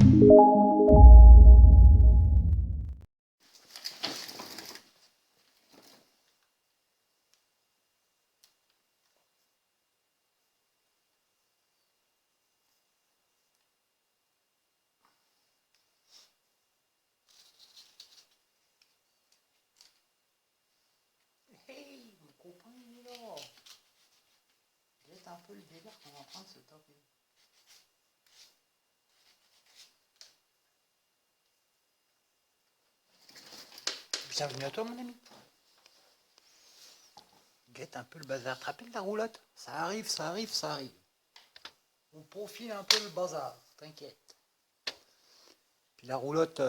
Hey, mon copain il est là. C'est un peu le délire qu'on est en train de se taper. Bienvenue à toi mon ami. Guette un peu le bazar. Tu te rappelles la roulotte? Ça arrive, ça arrive, ça arrive. On profile un peu le bazar, t'inquiète. Puis la roulotte,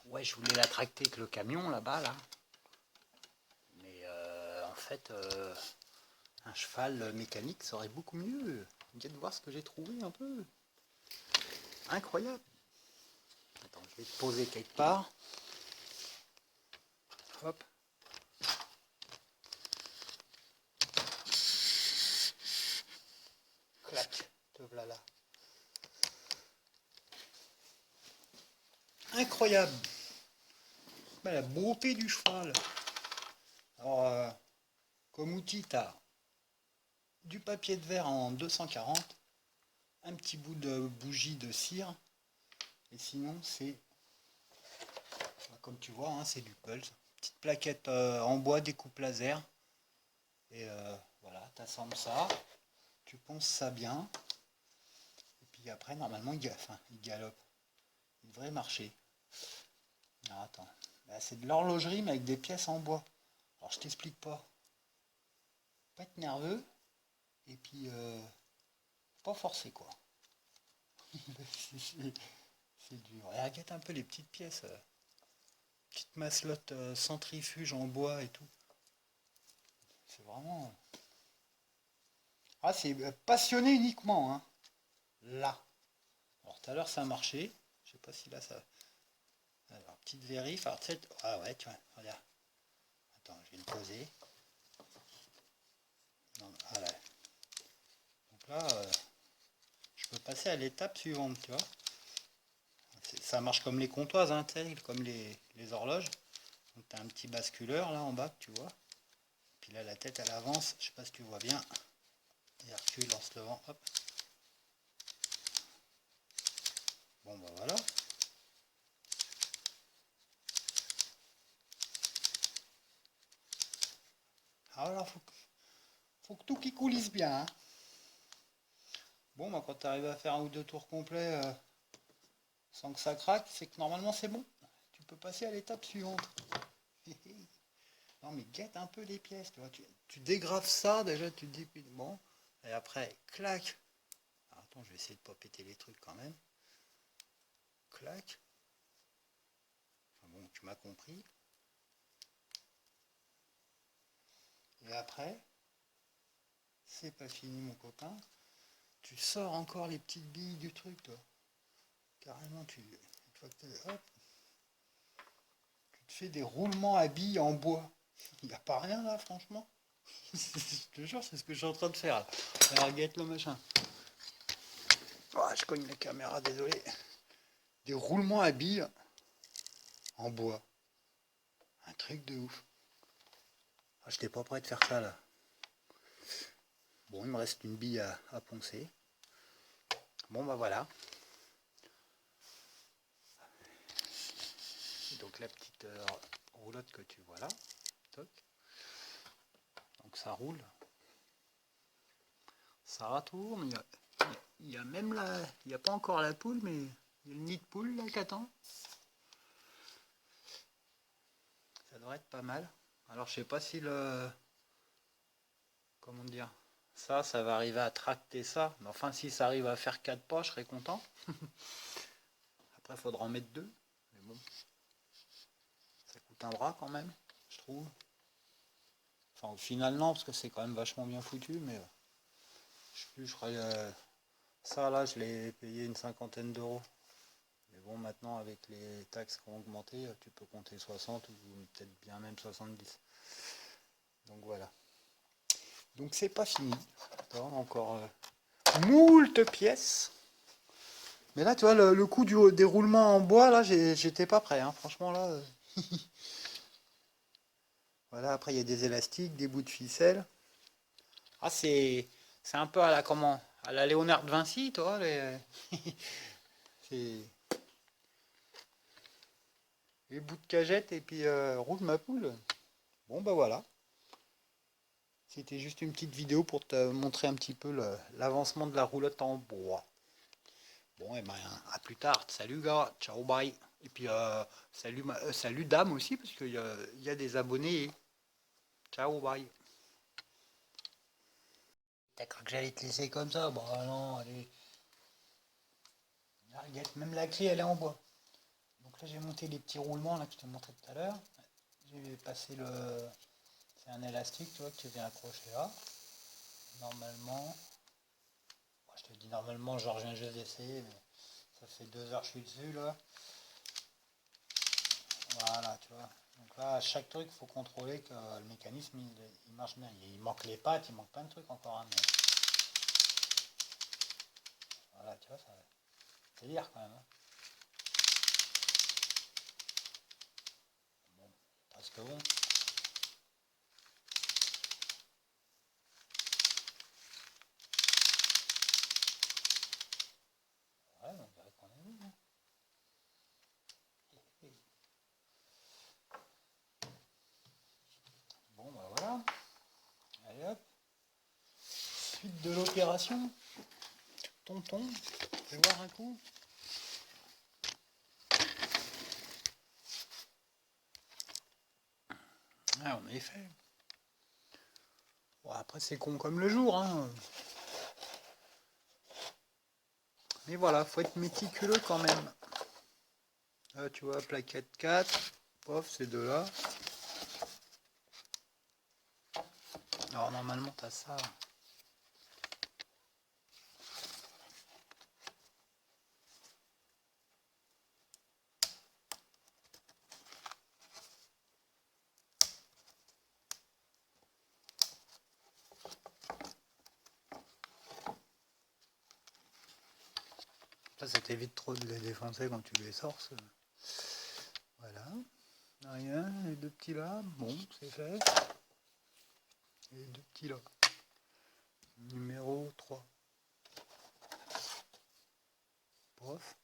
ouais, je voulais la tracter avec le camion là-bas, là. Mais en fait, un cheval mécanique serait beaucoup mieux. Viens de voir ce que j'ai trouvé un peu. Incroyable. Attends, je vais te poser quelque part. Hop. Clac, te voilà. Incroyable. La beauté du cheval. Alors, comme outil, tu as du papier de verre en 240, un petit bout de bougie de cire, et sinon c'est, comme tu vois, hein, c'est du pulse. Petite plaquette en bois découpe laser, et voilà, tu assembles ça, tu ponces ça bien, et puis après, normalement, il galope. Il devrait marcher. Alors attends, là, c'est de l'horlogerie, mais avec des pièces en bois. Alors je t'explique pas. Pas être nerveux, et puis pas forcer quoi. C'est dur. Et regarde un peu les petites pièces. Petite maslotte centrifuge en bois et tout. C'est vraiment... Ah, c'est passionné uniquement, hein. Là. Alors tout à l'heure ça a marché. Je sais pas si là ça... Alors, petite vérif. Alors, tu sais... Ah ouais, tu vois, regarde. Attends, je vais le poser. Non, ah là. Donc là, je peux passer à l'étape suivante, tu vois. Ça marche comme les comptoises, hein, comme les horloges. Donc tu as un petit basculeur là en bas, tu vois. Puis là, la tête, elle avance. Je sais pas si tu vois bien. Et elle recule en se levant. Hop. Bon, bah voilà. Ah voilà, faut que tout qui coulisse bien, hein. Bon, bah, quand tu arrives à faire un ou deux tours complets sans que ça craque, c'est que normalement c'est bon. Tu peux passer à l'étape suivante. Non, mais guette un peu les pièces, tu vois. Tu dégraves ça, déjà, tu te dis, bon. Et après, clac. Alors, attends, je vais essayer de pas péter les trucs quand même. Clac. Enfin, bon, tu m'as compris. Et après, c'est pas fini, mon copain. Tu sors encore les petites billes du truc, toi. Carrément, une fois que hop, tu te fais des roulements à billes en bois. Il n'y a pas rien là, franchement. Je te jure, c'est ce que je suis en train de faire. Là. Alors, guette le machin. Oh, je cogne la caméra, désolé. Des roulements à billes en bois. Un truc de ouf. Ah, j'étais pas prêt de faire ça là. Bon, il me reste une bille à poncer. Bon, bah voilà. Donc la petite roulotte que tu vois là. Toc. Donc ça roule. Ça retourne. Il y a même là, il n'y a pas encore la poule, mais il y a le nid de poule là qui attend. Ça devrait être pas mal. Alors je sais pas si comment dire, ça va arriver à tracter ça. Mais enfin si ça arrive à faire 4 pas, je serais content. Après il faudra en mettre 2. Mais bon, ça coûte un bras quand même, je trouve. Enfin au final non, parce que c'est quand même vachement bien foutu, mais je sais plus, je crois ça là je l'ai payé une cinquantaine d'euros. Mais bon, maintenant, avec les taxes qui ont augmenté, tu peux compter 60 ou peut-être bien même 70. Donc voilà. Donc c'est pas fini. Encore moult pièces. Mais là, tu vois, le coup du déroulement en bois, là, j'étais pas prêt, hein. Franchement, là. Voilà, après, il y a des élastiques, des bouts de ficelle. Ah, c'est un peu à la comment? À la Léonard de Vinci, toi, c'est les bouts de cagette et puis roule ma poule. Bon, bah voilà. C'était juste une petite vidéo pour te montrer un petit peu l'avancement de la roulotte en bois. Bon, et ben à plus tard. Salut gars, ciao, bye. Et puis salut dame aussi, parce qu'il y a des abonnés. Ciao, bye. T'as cru que j'allais te laisser comme ça? Bah non, allez. Là, regarde, même la clé, elle est en bois. Donc là, j'ai monté les petits roulements là, que je t'ai montré tout à l'heure. J'ai passé le... C'est un élastique, tu vois, que tu viens accrocher là. Normalement... Moi, je te dis normalement, genre, je viens juste d'essayer, mais ça fait 2 heures que je suis dessus, là. Voilà, tu vois. Donc là, à chaque truc, il faut contrôler que le mécanisme, il marche bien. Il manque les pattes, il manque plein de trucs encore, hein, mais voilà, tu vois, ça... C'est dire quand même, hein. Bon, presque bon. Ouais, on dirait qu'on est bon, hein. Bon, bah voilà. Allez hop. Suite de l'opération. Tonton, je vais voir un coup. Ah, on est fait. Bon, après, c'est con comme le jour, hein. Mais voilà, faut être méticuleux quand même. Là, tu vois, plaquette 4. Pof, ces deux-là. Alors, normalement, t'as ça. Ça t'évite trop de les défoncer quand tu les sors. Voilà. Rien, les deux petits là, bon, c'est fait. Et les deux petits là. Numéro 3. Prof.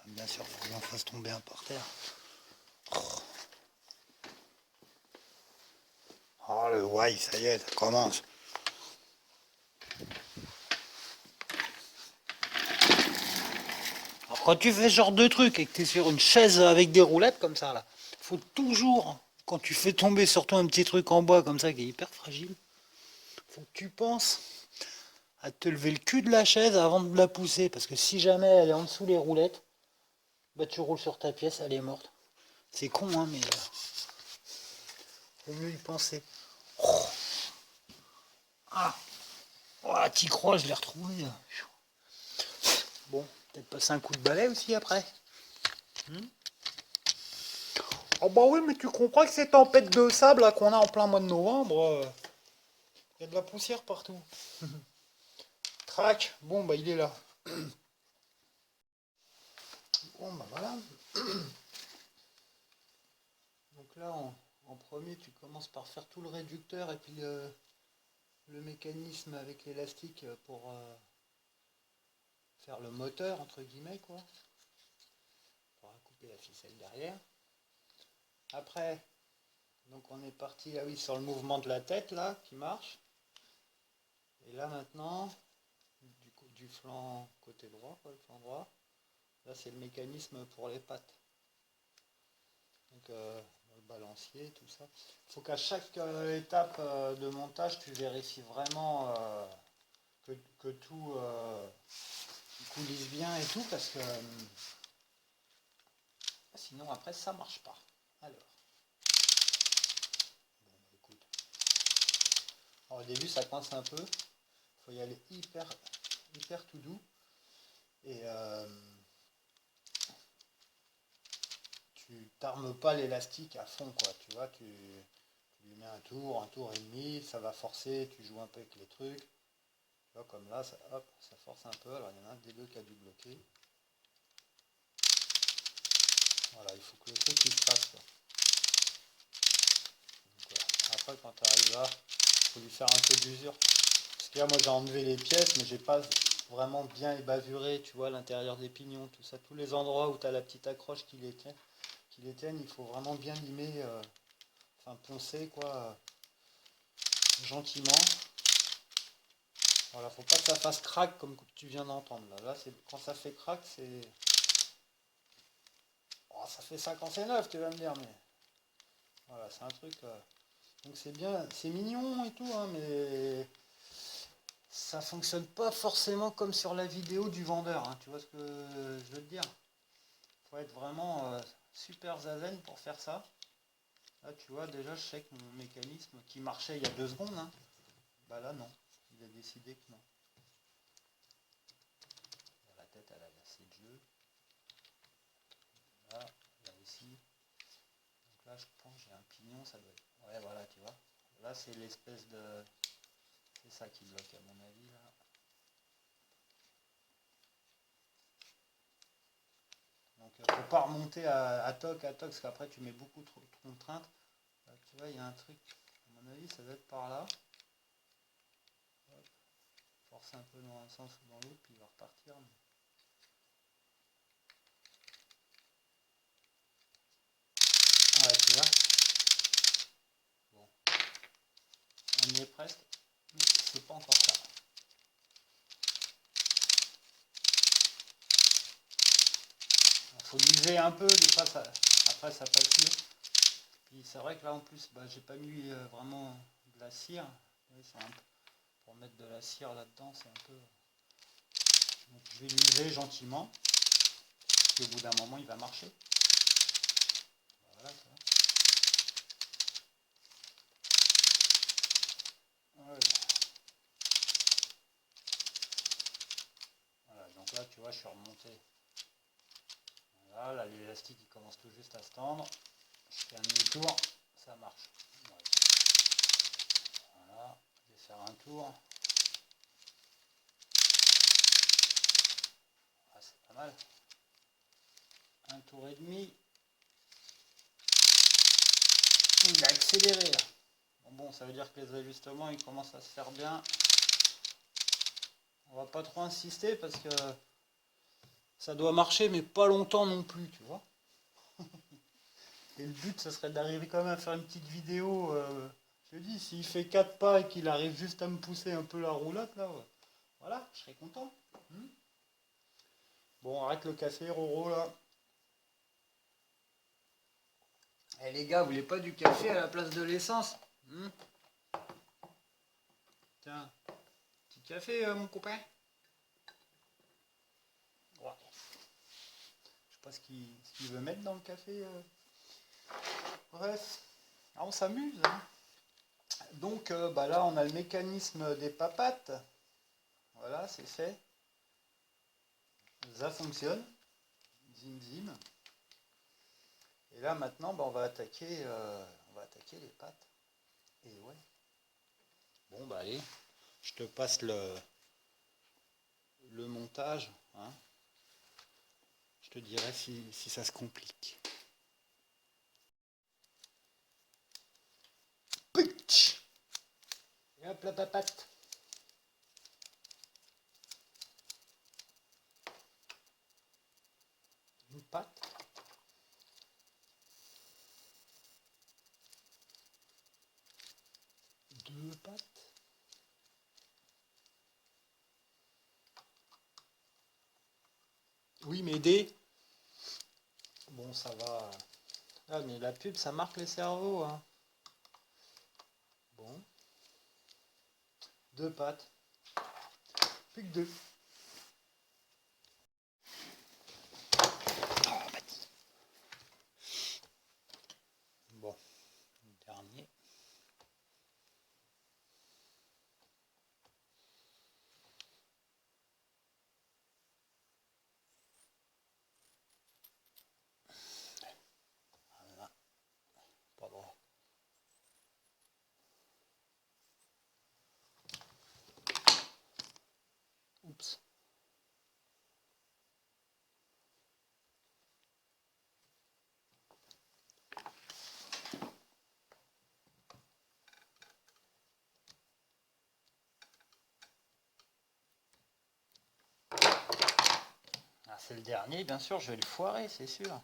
Bien sûr, faut que j'en fasse tomber un par terre. Oh le why, ça y est, ça commence. Alors, quand tu fais ce genre de truc et que tu es sur une chaise avec des roulettes comme ça, là, faut toujours, quand tu fais tomber surtout un petit truc en bois comme ça qui est hyper fragile, faut que tu penses à te lever le cul de la chaise avant de la pousser. Parce que si jamais elle est en dessous les roulettes, bah tu roules sur ta pièce, elle est morte. C'est con, hein, mais faut mieux y penser. Oh. Ah, oh, t'y crois, je l'ai retrouvé. Bon, peut-être passer un coup de balai aussi après. Oh bah oui, mais tu comprends que ces tempêtes de sable là qu'on a en plein mois de novembre, il y a de la poussière partout. Trac, bon bah il est là. Bon bah voilà. Donc là, en premier, tu commences par faire tout le réducteur et puis le mécanisme avec l'élastique pour faire le moteur, entre guillemets, quoi. Pour couper la ficelle derrière. Après, donc on est parti, ah oui, sur le mouvement de la tête, là, qui marche. Et là, maintenant, du flanc côté droit, quoi, le flanc droit, là, c'est le mécanisme pour les pattes. Donc, le balancier, tout ça. Il faut qu'à chaque étape de montage, tu vérifies vraiment que tout coulisse bien et tout, parce que sinon après ça marche pas. Alors, bon, écoute, Alors, au début, ça coince un peu. Il faut y aller hyper tout doux. Et tu t'armes pas l'élastique à fond, quoi. Tu vois, tu lui mets un tour et demi, ça va forcer, tu joues un peu avec les trucs. Tu vois, comme là, ça, hop, ça force un peu. Alors, il y en a un des deux qui a dû bloquer. Voilà, il faut que le truc il se passe, quoi. Donc, voilà. Après, quand tu arrives là, il faut lui faire un peu d'usure. Parce que là, moi, j'ai enlevé les pièces, mais j'ai pas vraiment bien ébavuré, tu vois, l'intérieur des pignons, tout ça. Tous les endroits où tu as la petite accroche qui les tiennent, il faut vraiment bien limer, enfin poncer, quoi, gentiment. Voilà, faut pas que ça fasse crack comme tu viens d'entendre. Là, c'est quand ça fait crack, c'est. Oh, ça fait ça quand c'est neuf, tu vas me dire, mais. Voilà, c'est un truc. Donc c'est bien, c'est mignon et tout, hein, mais ça fonctionne pas forcément comme sur la vidéo du vendeur, hein, tu vois ce que je veux te dire. Faut être vraiment super zazen pour faire ça. Là, tu vois, déjà, je sais que mon mécanisme qui marchait il y a 2 secondes, hein, bah là, non. Il a décidé que non. La tête, elle a assez de jeu. Là, là aussi. Donc là, je pense que j'ai un pignon, ça doit être. Ouais, voilà, tu vois. Là, c'est l'espèce de. C'est ça qui bloque, à mon avis, là. Donc, faut pas remonter à toc, parce qu'après, tu mets beaucoup trop de contraintes. Là, tu vois, il y a un truc, à mon avis, ça doit être par là. Hop. Force un peu dans un sens ou dans l'autre, puis il va repartir. Ouais, tu vois. Bon, on y est presque, mais c'est pas encore ça. Il faut l'user un peu, des fois, ça, après ça passe mieux. Puis c'est vrai que là en plus, bah, j'ai pas mis vraiment de la cire. Oui, pour mettre de la cire là-dedans, c'est un peu. Donc je vais l'user gentiment, puis au bout d'un moment, il va marcher. Voilà, ça va. Ouais. Voilà, donc là, tu vois, je suis remonté. Voilà, là, l'élastique, il commence tout juste à se tendre. Je fais un demi-tour, ça marche. Ouais. Voilà, je vais faire un tour. Ah, c'est pas mal. Un tour et demi. Il a accéléré là. Bon, ça veut dire que les ajustements ils commencent à se faire bien. On va pas trop insister parce que ça doit marcher, mais pas longtemps non plus, tu vois. Et le but, ce serait d'arriver quand même à faire une petite vidéo. Je te dis, s'il fait 4 pas et qu'il arrive juste à me pousser un peu la roulotte, là, ouais. Voilà, je serais content. Bon, arrête le café, Roro, là. Eh les gars, vous voulez pas du café à la place de l'essence? Tiens, petit café, mon copain. Ouais. Je sais pas ce qu'il veut mettre dans le café. Bref, ah, on s'amuse, hein. Donc bah là, on a le mécanisme des papates. Voilà, c'est fait. Ça fonctionne. Zim zim. Et là maintenant, bah, on va attaquer les pattes. Et ouais. Bon bah allez, je te passe le montage, hein. Je te dirai si ça se complique. Pitch. Et hop la papate. Une patte. Deux pattes. Oui, m'aider. Bon, ça va. Ah, mais la pub, ça marque les cerveaux, hein. Bon. Deux pattes. Plus que deux. Bon, le dernier. c'est le dernier, bien sûr, je vais le foirer, c'est sûr.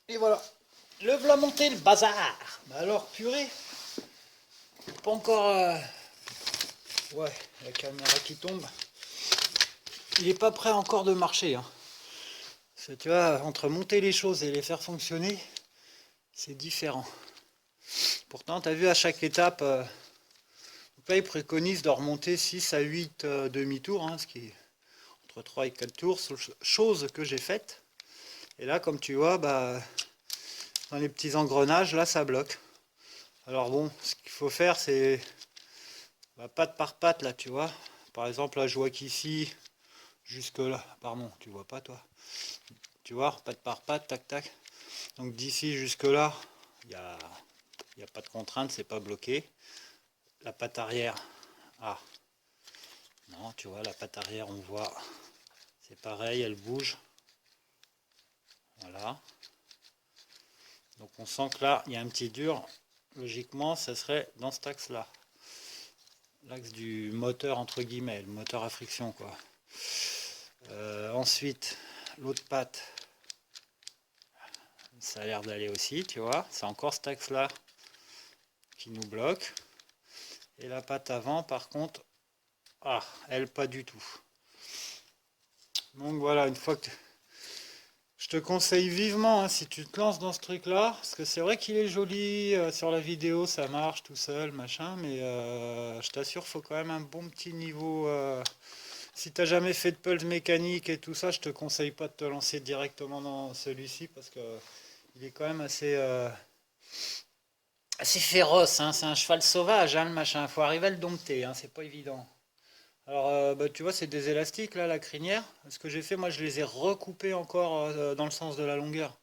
Et voilà, le v'là monté le bazar. Bah alors purée, pas encore... Ouais, la caméra qui tombe. Il est pas prêt encore de marcher. Hein. Parce que tu vois, entre monter les choses et les faire fonctionner, c'est différent. Pourtant, tu as vu à chaque étape, il préconise de remonter 6 à 8 demi-tours, hein, ce qui est entre 3 et 4 tours, chose que j'ai faite. Et là, comme tu vois, bah, dans les petits engrenages, là, ça bloque. Alors bon, ce qu'il faut faire, c'est patte par patte, là, tu vois. Par exemple, là, je vois qu'ici, jusque là, pardon, tu vois pas, toi. Tu vois, patte par patte, tac, tac. Donc d'ici jusque là, il n'y a pas de contrainte, c'est pas bloqué. La patte arrière, ah, non, tu vois, la patte arrière, on voit, c'est pareil, elle bouge. Voilà. Donc on sent que là, il y a un petit dur. Logiquement, ça serait dans cet axe-là. L'axe du moteur, entre guillemets, le moteur à friction, quoi. Ensuite, l'autre patte, ça a l'air d'aller aussi, tu vois. C'est encore cet axe-là qui nous bloque. Et la patte avant, par contre, ah, elle, pas du tout. Donc voilà, une fois que... Je te conseille vivement, hein, si tu te lances dans ce truc-là, parce que c'est vrai qu'il est joli, sur la vidéo ça marche tout seul, machin, mais je t'assure, faut quand même un bon petit niveau. Si t'as jamais fait de pulse mécanique et tout ça, je te conseille pas de te lancer directement dans celui-ci, parce que il est quand même assez féroce, hein, c'est un cheval sauvage, hein, le machin, faut arriver à le dompter, hein, c'est pas évident. Alors, tu vois, c'est des élastiques là, la crinière. Ce que j'ai fait, moi, je les ai recoupés encore dans le sens de la longueur.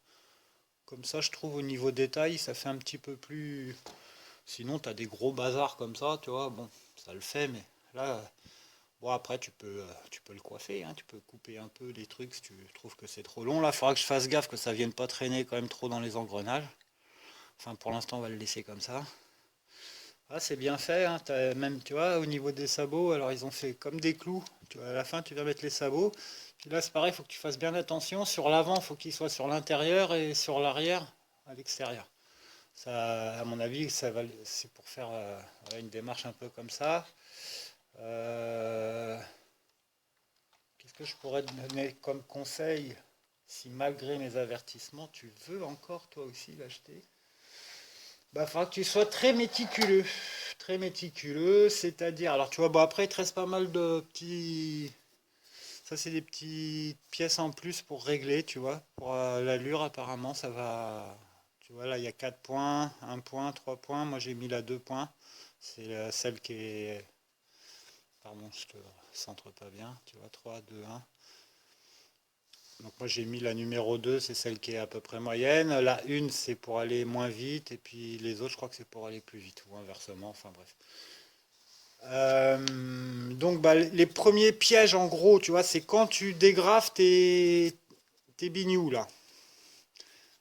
Comme ça, je trouve au niveau détail, ça fait un petit peu plus. Sinon, tu as des gros bazars comme ça, tu vois. Bon, ça le fait, mais là, bon, après, tu peux le coiffer, hein, tu peux couper un peu les trucs si tu trouves que c'est trop long. Là, il faudra que je fasse gaffe que ça vienne pas traîner quand même trop dans les engrenages. Enfin, pour l'instant, on va le laisser comme ça. Ah, c'est bien fait, hein, même, tu vois, au niveau des sabots, alors ils ont fait comme des clous. Tu vois, à la fin, tu viens mettre les sabots. Puis là, c'est pareil, il faut que tu fasses bien attention. Sur l'avant, il faut qu'il soit sur l'intérieur et sur l'arrière, à l'extérieur. Ça, à mon avis, c'est pour faire voilà, une démarche un peu comme ça. Euh, Qu'est-ce que je pourrais te donner comme conseil si malgré mes avertissements, tu veux encore toi aussi l'acheter? Bah, il faudra que tu sois très méticuleux. Très méticuleux, c'est-à-dire, alors tu vois, bon après il te reste pas mal de petits, ça c'est des petites pièces en plus pour régler, tu vois, pour l'allure apparemment ça va, tu vois là il y a 4 points, 1 point, 3 points, moi j'ai mis la 2 points, c'est celle qui est, pardon je te centre pas bien, tu vois, 3, 2, 1. Donc moi j'ai mis la numéro 2, c'est celle qui est à peu près moyenne. La 1 c'est pour aller moins vite et puis les autres je crois que c'est pour aller plus vite ou inversement, enfin bref. Donc bah, les premiers pièges en gros, tu vois, c'est quand tu dégrafes tes bignoux là.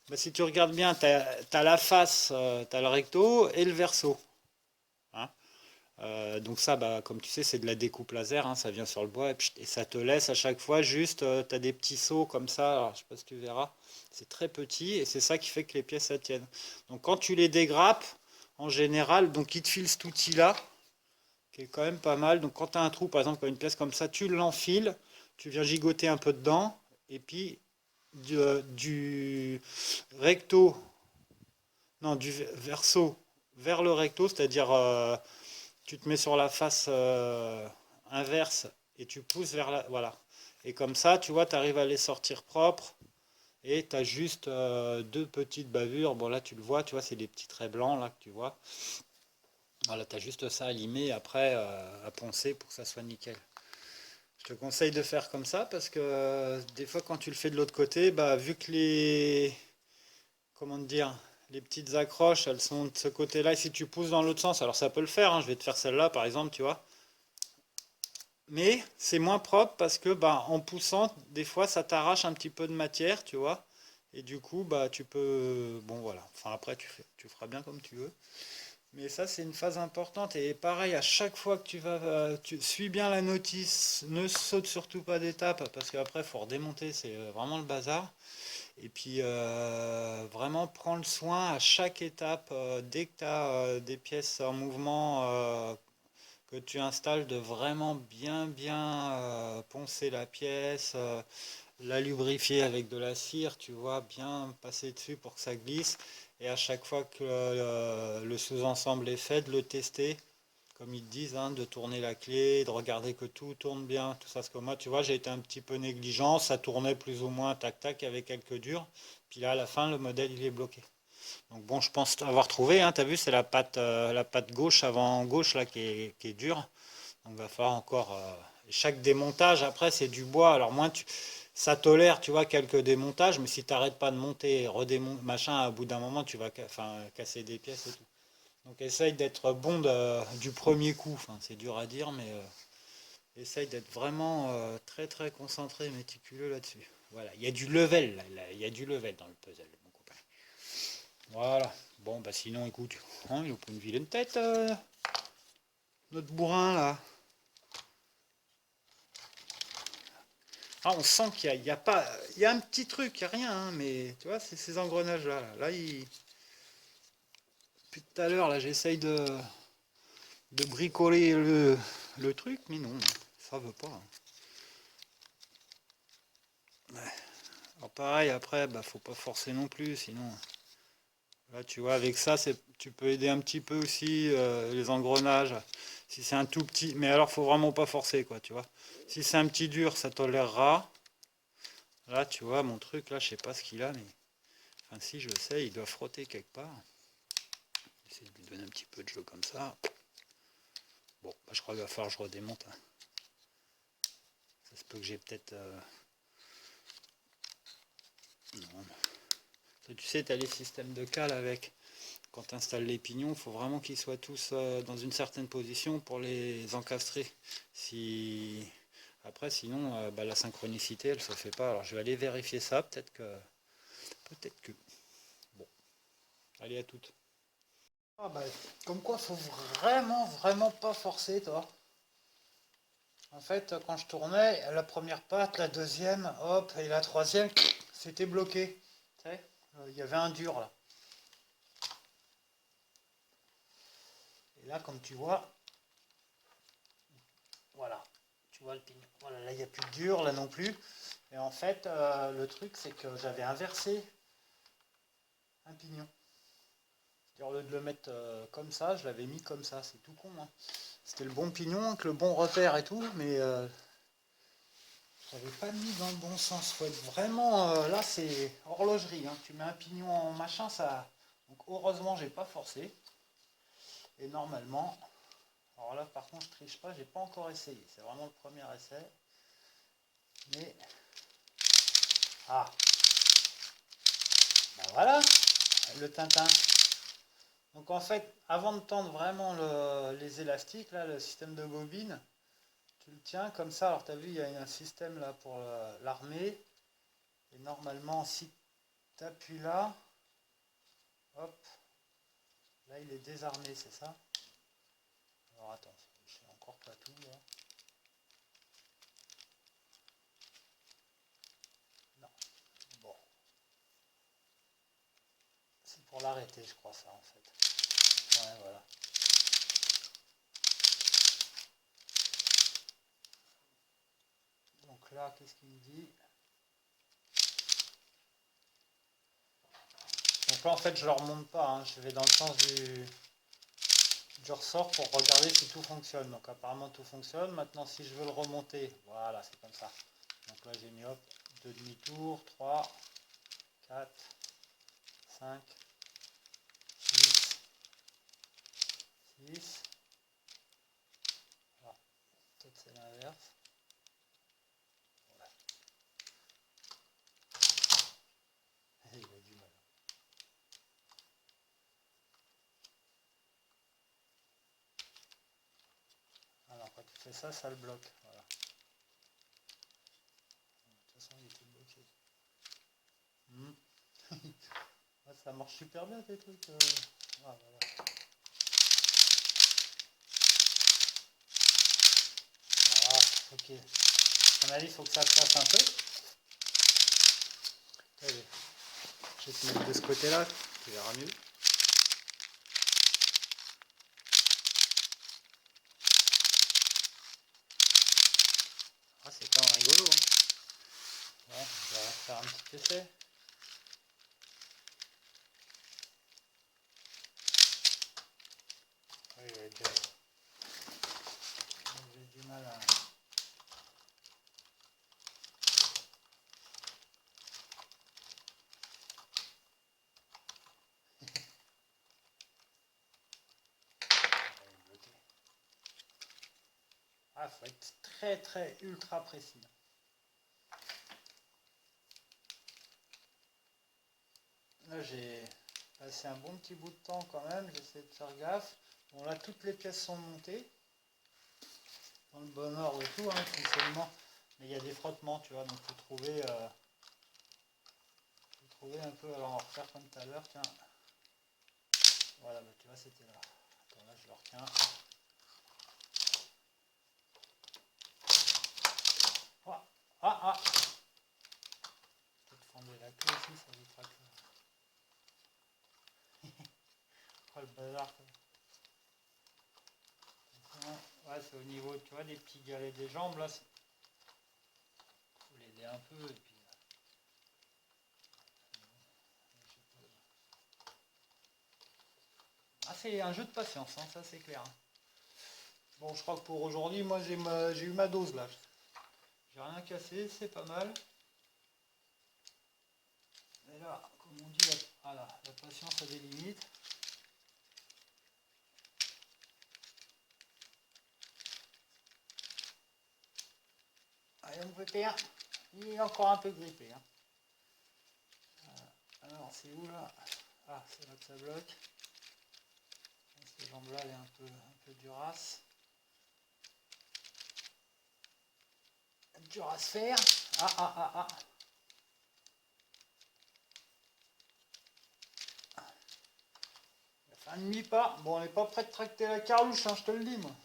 Bah, si tu regardes bien, tu as la face, tu as le recto et le verso. Hein. Donc ça, bah, comme tu sais, c'est de la découpe laser, hein, ça vient sur le bois et ça te laisse à chaque fois juste, tu as des petits sauts comme ça, alors, je sais pas si tu verras, c'est très petit et c'est ça qui fait que les pièces ça tiennent. Donc quand tu les dégrappes, en général, donc il te file cet outil-là, qui est quand même pas mal. Donc quand tu as un trou, par exemple, une pièce comme ça, tu l'enfiles, tu viens gigoter un peu dedans, et puis du recto, non, du verso vers le recto, c'est-à-dire tu te mets sur la face inverse et tu pousses vers la... Voilà. Et comme ça, tu vois, tu arrives à les sortir propres. Et tu as juste deux petites bavures. Bon, là, tu le vois, tu vois, c'est des petits traits blancs, là, que tu vois. Voilà, tu as juste ça à limer après à poncer pour que ça soit nickel. Je te conseille de faire comme ça parce que des fois quand tu le fais de l'autre côté, bah, vu que comment te dire, les petites accroches, elles sont de ce côté-là. Et si tu pousses dans l'autre sens, alors ça peut le faire, hein, je vais te faire celle-là par exemple, tu vois. Mais c'est moins propre parce que bah, en poussant, des fois ça t'arrache un petit peu de matière, tu vois. Et du coup, bah tu peux. Bon voilà. Enfin après tu feras bien comme tu veux. Mais ça c'est une phase importante. Et pareil, à chaque fois que tu vas. Tu suis bien la notice, ne saute surtout pas d'étape, parce qu'après il faut redémonter, c'est vraiment le bazar. Et puis vraiment prendre soin à chaque étape, dès que tu as des pièces en mouvement que tu installes, de vraiment bien poncer la pièce, la lubrifier avec de la cire, tu vois, bien passer dessus pour que ça glisse. Et à chaque fois que le sous-ensemble est fait, de le tester, comme ils te disent, hein, de tourner la clé, de regarder que tout tourne bien, tout ça. Parce que moi, tu vois, j'ai été un petit peu négligent, ça tournait plus ou moins tac tac avec quelques durs. Puis là, à la fin, le modèle, il est bloqué. Donc bon, je pense avoir trouvé, hein, tu as vu, c'est la patte gauche, avant gauche, là, qui est dure. Donc il va falloir encore. Chaque démontage, après, c'est du bois. Alors, ça tolère, tu vois, quelques démontages, mais si tu n'arrêtes pas de monter, redémonter, machin, au bout d'un moment, tu vas casser des pièces et tout. Donc, essaye d'être bon du premier coup. Enfin, c'est dur à dire, mais essaye d'être vraiment très concentré, méticuleux là-dessus. Voilà, il y a du level, là, il y a du level dans le puzzle, mon copain. Voilà. Bon, bah sinon, écoute, hein, il a pas une vilaine tête, notre bourrin là. Ah, on sent qu'il y a pas, il y a un petit truc, il n'y a rien, hein, mais tu vois, c'est ces engrenages là. Depuis tout à l'heure, là, j'essaye de bricoler le truc, mais non, ça veut pas. Ouais. Alors pareil, après, bah faut pas forcer non plus, sinon. Là, tu vois, avec ça, tu peux aider un petit peu aussi les engrenages. Si c'est un tout petit, mais alors faut vraiment pas forcer, quoi, tu vois. Si c'est un petit dur, ça tolérera. Là, tu vois, mon truc, là, je sais pas ce qu'il a, mais enfin, si je sais, il doit frotter quelque part. J'essaie de lui donner un petit peu de jeu comme ça. Bon, bah, je crois qu'il va falloir que je redémonte, hein. Ça se peut que j'ai peut-être. Non. Tu sais, tu as les systèmes de cale avec. Quand tu installes les pignons, il faut vraiment qu'ils soient tous dans une certaine position pour les encastrer. Si... Après, sinon, bah, la synchronicité, elle se fait pas. Alors, je vais aller vérifier ça. Peut-être que. Peut-être que. Bon, allez, à toutes. Ah bah, comme quoi, faut vraiment pas forcer, toi. En fait, quand je tournais, la première patte, la deuxième, hop, et la troisième, c'était bloqué. Tu sais, il y avait un dur là. Et là, comme tu vois, voilà. Tu vois le pignon. Voilà, là, il n'y a plus de dur, là non plus. Et en fait, le truc, c'est que j'avais inversé un pignon. Au lieu de le mettre comme ça, je l'avais mis comme ça. C'est tout con, hein. C'était le bon pignon, avec le bon repère et tout, mais je l'avais pas mis dans le bon sens. Faut être vraiment. Là, c'est horlogerie, hein. Tu mets un pignon en machin, ça. Donc, heureusement, j'ai pas forcé. Et normalement. Alors là, par contre, je triche pas, j'ai pas encore essayé. C'est vraiment le premier essai. Mais. Ah, ben voilà, le Tintin. Donc en fait, avant de tendre vraiment les élastiques, là, le système de bobine, tu le tiens comme ça. Alors tu as vu, il y a un système là pour l'armée. Et normalement, si tu appuies là, hop, là il est désarmé, c'est ça? Alors attends, je sais encore pas tout là. Non, bon, c'est pour l'arrêter, je crois ça en fait. Ouais, voilà. Donc là, qu'est-ce qu'il me dit? Donc là, en fait, je ne le remonte pas, hein. Je vais dans le sens du ressort pour regarder si tout fonctionne. Donc apparemment, tout fonctionne. Maintenant, si je veux le remonter, voilà, c'est comme ça. Donc là, j'ai mis hop, 2 demi-tours, 3, 4, 5, 6, 6. Alors, peut-être c'est l'inverse. Voilà. Il a du mal. c'est ça, ça le bloque. Voilà. De toute façon, il était bloqué. Ouais, ça marche super bien tes trucs. Ah, voilà. Ah, ok. À mon avis, il faut que ça fasse un peu. Allez, je vais te mettre de ce côté-là, tu verras mieux. Ah, c'est quand même rigolo. Hein. Ouais, on va faire un petit essai. Oui, j'ai du mal à... Ah, faut être très ultra précis. Là, j'ai passé un bon petit bout de temps quand même. J'essaie de faire gaffe. Bon, là, toutes les pièces sont montées dans le bon ordre et tout, hein, fonctionnement. Mais il y a des frottements, tu vois, donc il faut trouver un peu. Alors, on va refaire comme tout à l'heure. Tiens, voilà, bah, tu vois, c'était là. Attends, là, je le retiens. Ah, ah, ah. Peut-être fonder la clé aussi, ça évitera que... Oh, le bazar, quoi. Ouais, c'est au niveau, tu vois, des petits galets des jambes, là. Faut l'aider un peu, et puis... Ah, c'est un jeu de patience, hein, ça c'est clair. Bon, je crois que pour aujourd'hui, moi j'ai eu ma dose là. J'ai rien cassé, c'est pas mal. Mais là, comme on dit, voilà, la patience a des limites. Allez, mon pépère, il est encore un peu grippé. Hein. Alors, c'est où là? Ah, c'est là que ça bloque. Cette jambe là, elle est un peu durasse. Dur à se faire. Ah, ah, ah, ah. Un demi-pas. Bon, on n'est pas prêt de tracter la carlouche, hein, je te le dis, moi.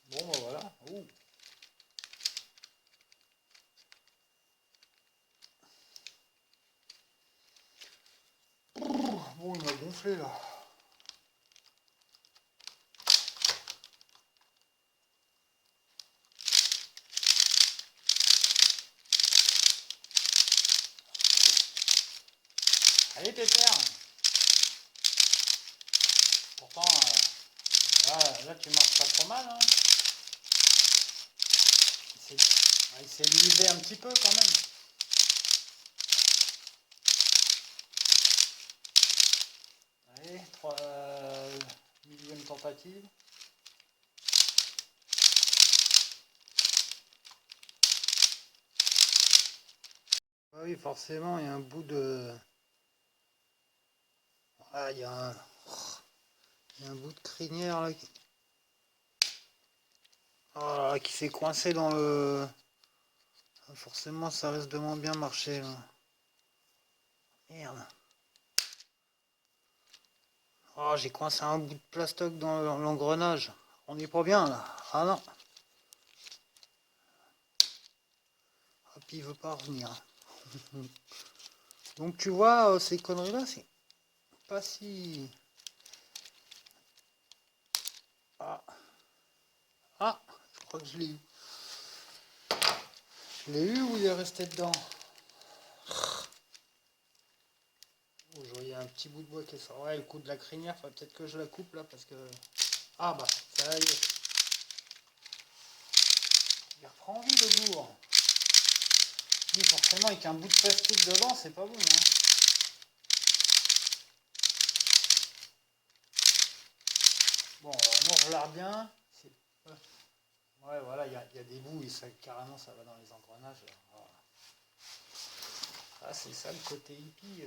Bon, bah voilà. Ouh. Bon, il m'a gonflé là. Allez, pépère. Pourtant, là, tu marches pas trop mal. Hein. Il s'est lisé un petit peu quand même. Allez, 3 millième tentative. Ah oui, forcément, il y a un bout de... Ah, il y a un bout de crinière là qui s'est coincé dans le... Forcément, ça risque de moins bien marcher là. Merde. Oh, j'ai coincé un bout de plastoc dans l'engrenage. On n'est pas bien là. Ah non. Ah, puis il veut pas revenir. Donc tu vois, ces conneries là, c'est pas si... Ah. Ah, je crois que je l'ai eu. Je l'ai eu ou il est resté dedans? Oh, je voyais un petit bout de bois qui est sorti. Ouais, le coup de la crinière, faut peut-être que je la coupe là parce que... Ah bah, ça y est. Il reprend envie le bourg. Oui, forcément, avec un bout de plastique devant, c'est pas bon. Hein. Bon, alors, on regarde bien. Ouais, voilà, il y a des bouts et ça, carrément, ça va dans les engrenages. Voilà. Ah, c'est ça le côté hippie.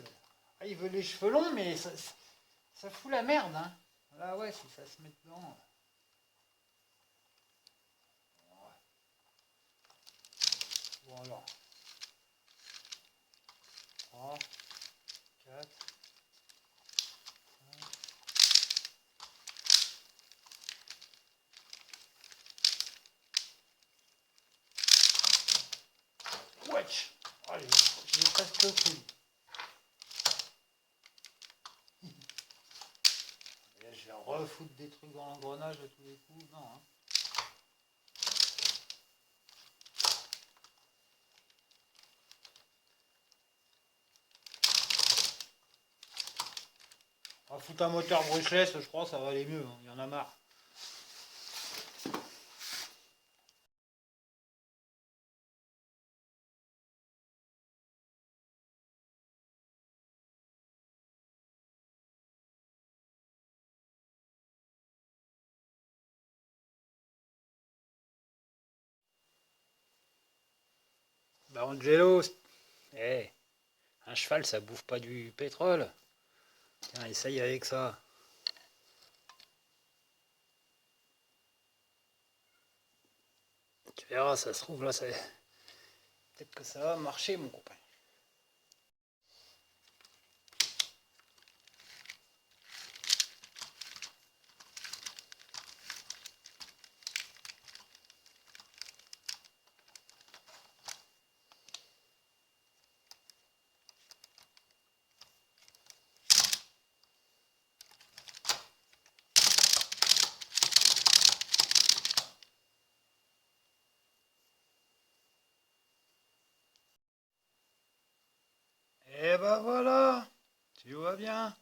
Ah, il veut les cheveux longs, mais ça fout la merde. Hein. Là ouais, si ça se met dedans. Voilà. 3, 4. Wesh. Allez, je l'ai presque pris. Je vais refoutre des trucs dans l'engrenage à tous les coups. Non, hein. On va foutre un moteur brushless, je crois, ça va aller mieux. Hein. Il y en a marre. Bah Angelo, hey, un cheval ça bouffe pas du pétrole. Tiens, essaye avec ça. Tu verras, ça se trouve là, c'est peut-être que ça va marcher mon copain. Et bah voilà, tu vois bien.